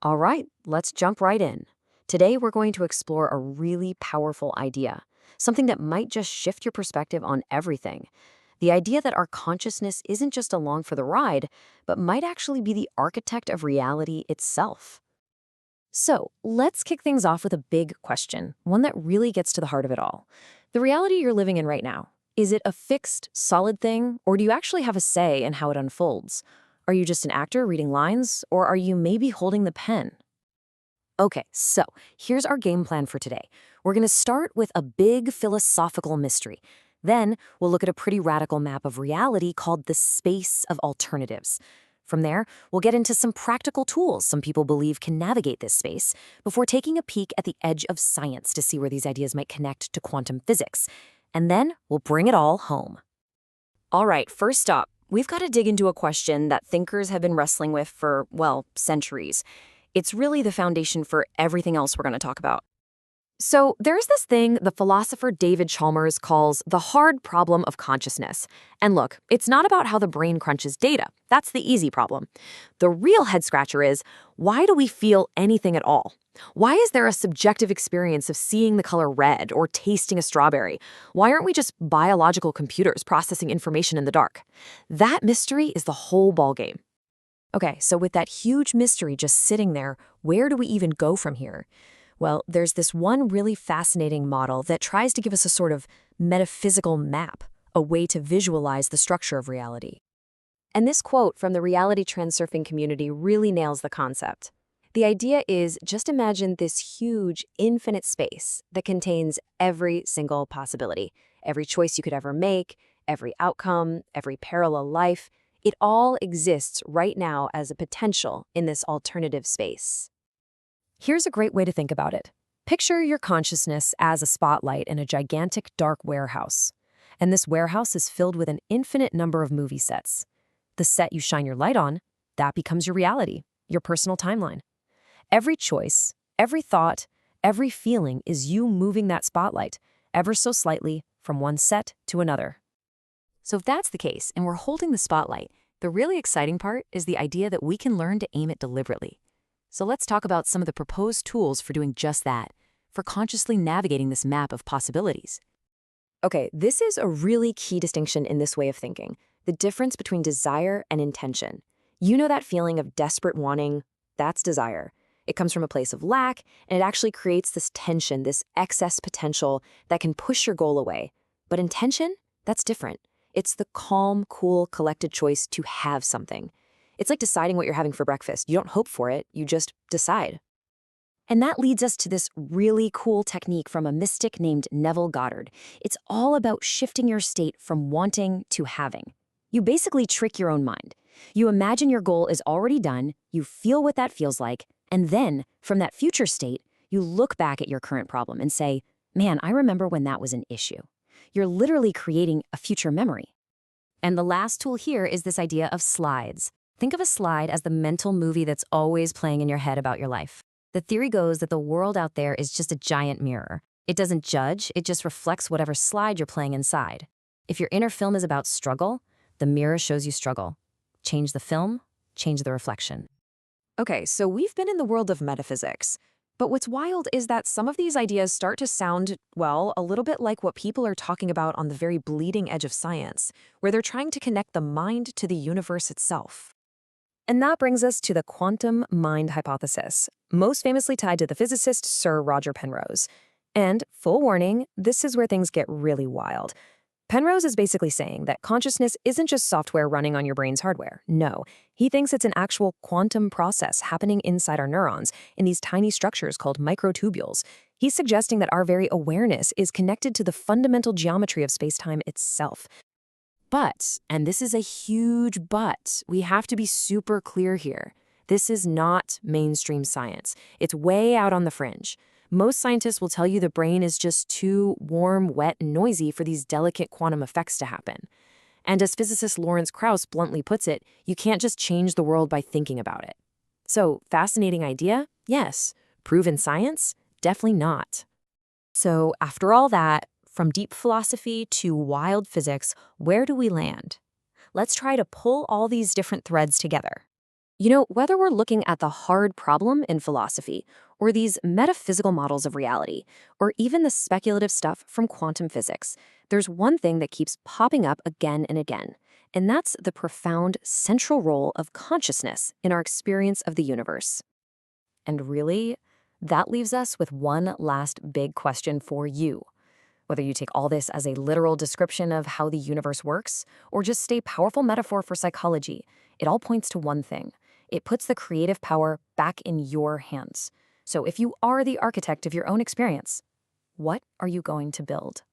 All right, let's jump right in. Today, we're going to explore a really powerful idea, something that might just shift your perspective on everything. The idea that our consciousness isn't just along for the ride, but might actually be the architect of reality itself. So, let's kick things off with a big question, one that really gets to the heart of it all. The reality you're living in right now, is it a fixed, solid thing, or do you actually have a say in how it unfolds? Are you just an actor reading lines, or are you maybe holding the pen? Okay, so here's our game plan for today. We're going to start with a big philosophical mystery. Then we'll look at a pretty radical map of reality called the space of alternatives. From there, we'll get into some practical tools some people believe can navigate this space before taking a peek at the edge of science to see where these ideas might connect to quantum physics. And then we'll bring it all home. All right, first up, we've got to dig into a question that thinkers have been wrestling with for, well, centuries. It's really the foundation for everything else we're going to talk about. So there's this thing the philosopher David Chalmers calls the hard problem of consciousness. And look, it's not about how the brain crunches data. That's the easy problem. The real head-scratcher is, why do we feel anything at all? Why is there a subjective experience of seeing the color red or tasting a strawberry? Why aren't we just biological computers processing information in the dark? That mystery is the whole ballgame. Okay, so with that huge mystery just sitting there, where do we even go from here? Well, there's this one really fascinating model that tries to give us a sort of metaphysical map, a way to visualize the structure of reality. And this quote from the reality transurfing community really nails the concept. The idea is, just imagine this huge, infinite space that contains every single possibility, every choice you could ever make, every outcome, every parallel life. It all exists right now as a potential in this alternative space. Here's a great way to think about it. Picture your consciousness as a spotlight in a gigantic dark warehouse. And this warehouse is filled with an infinite number of movie sets. The set you shine your light on, that becomes your reality, your personal timeline. Every choice, every thought, every feeling is you moving that spotlight, ever so slightly, from one set to another. So if that's the case, and we're holding the spotlight, the really exciting part is the idea that we can learn to aim it deliberately. So let's talk about some of the proposed tools for doing just that, for consciously navigating this map of possibilities. Okay, this is a really key distinction in this way of thinking, the difference between desire and intention. You know that feeling of desperate wanting? That's desire. It comes from a place of lack, and it actually creates this tension, this excess potential that can push your goal away. But intention? That's different. It's the calm, cool, collected choice to have something. It's like deciding what you're having for breakfast. You don't hope for it, you just decide. And that leads us to this really cool technique from a mystic named Neville Goddard. It's all about shifting your state from wanting to having. You basically trick your own mind. You imagine your goal is already done, you feel what that feels like, and then, from that future state, you look back at your current problem and say, man, I remember when that was an issue. You're literally creating a future memory. And the last tool here is this idea of slides. Think of a slide as the mental movie that's always playing in your head about your life. The theory goes that the world out there is just a giant mirror. It doesn't judge, it just reflects whatever slide you're playing inside. If your inner film is about struggle, the mirror shows you struggle. Change the film, change the reflection. Okay, so we've been in the world of metaphysics. But what's wild is that some of these ideas start to sound, well, a little bit like what people are talking about on the very bleeding edge of science, where they're trying to connect the mind to the universe itself. And that brings us to the quantum mind hypothesis, most famously tied to the physicist Sir Roger Penrose. And, full warning, this is where things get really wild. Penrose is basically saying that consciousness isn't just software running on your brain's hardware. No, he thinks it's an actual quantum process happening inside our neurons in these tiny structures called microtubules. He's suggesting that our very awareness is connected to the fundamental geometry of space-time itself. But, and this is a huge but, we have to be super clear here. This is not mainstream science. It's way out on the fringe. Most scientists will tell you the brain is just too warm, wet, and noisy for these delicate quantum effects to happen. And as physicist Lawrence Krauss bluntly puts it, you can't just change the world by thinking about it. So, fascinating idea? Yes. Proven science? Definitely not. So, after all that, from deep philosophy to wild physics, where do we land? Let's try to pull all these different threads together. Whether we're looking at the hard problem in philosophy, or these metaphysical models of reality, or even the speculative stuff from quantum physics, there's one thing that keeps popping up again and again, and that's the profound central role of consciousness in our experience of the universe. And really, that leaves us with one last big question for you. Whether you take all this as a literal description of how the universe works, or just a powerful metaphor for psychology, it all points to one thing. It puts the creative power back in your hands. So if you are the architect of your own experience, what are you going to build?